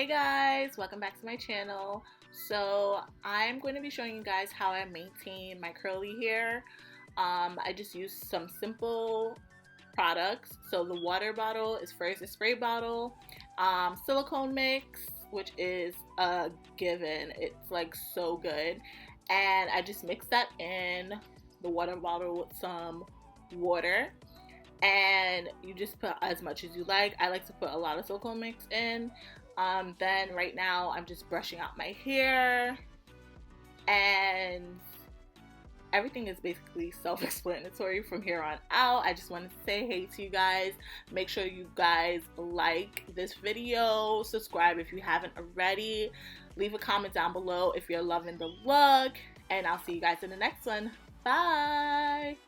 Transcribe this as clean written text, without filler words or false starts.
Hey guys, welcome back to my channel. So I'm going to be showing you guys how I maintain my curly hair. I just use some simple products. So the water bottle is first a spray bottle, silicone mix, which is a given. It's like so good. And I just mix that in the water bottle with some water. And you just put as much as you like. I like to put a lot of silicone mix in. Then right now I'm just brushing out my hair, and everything is basically self-explanatory from here on out. I just wanted to say hey to you guys. Make sure you guys like this video, subscribe if you haven't already, leave a comment down below if you're loving the look, and I'll see you guys in the next one. Bye.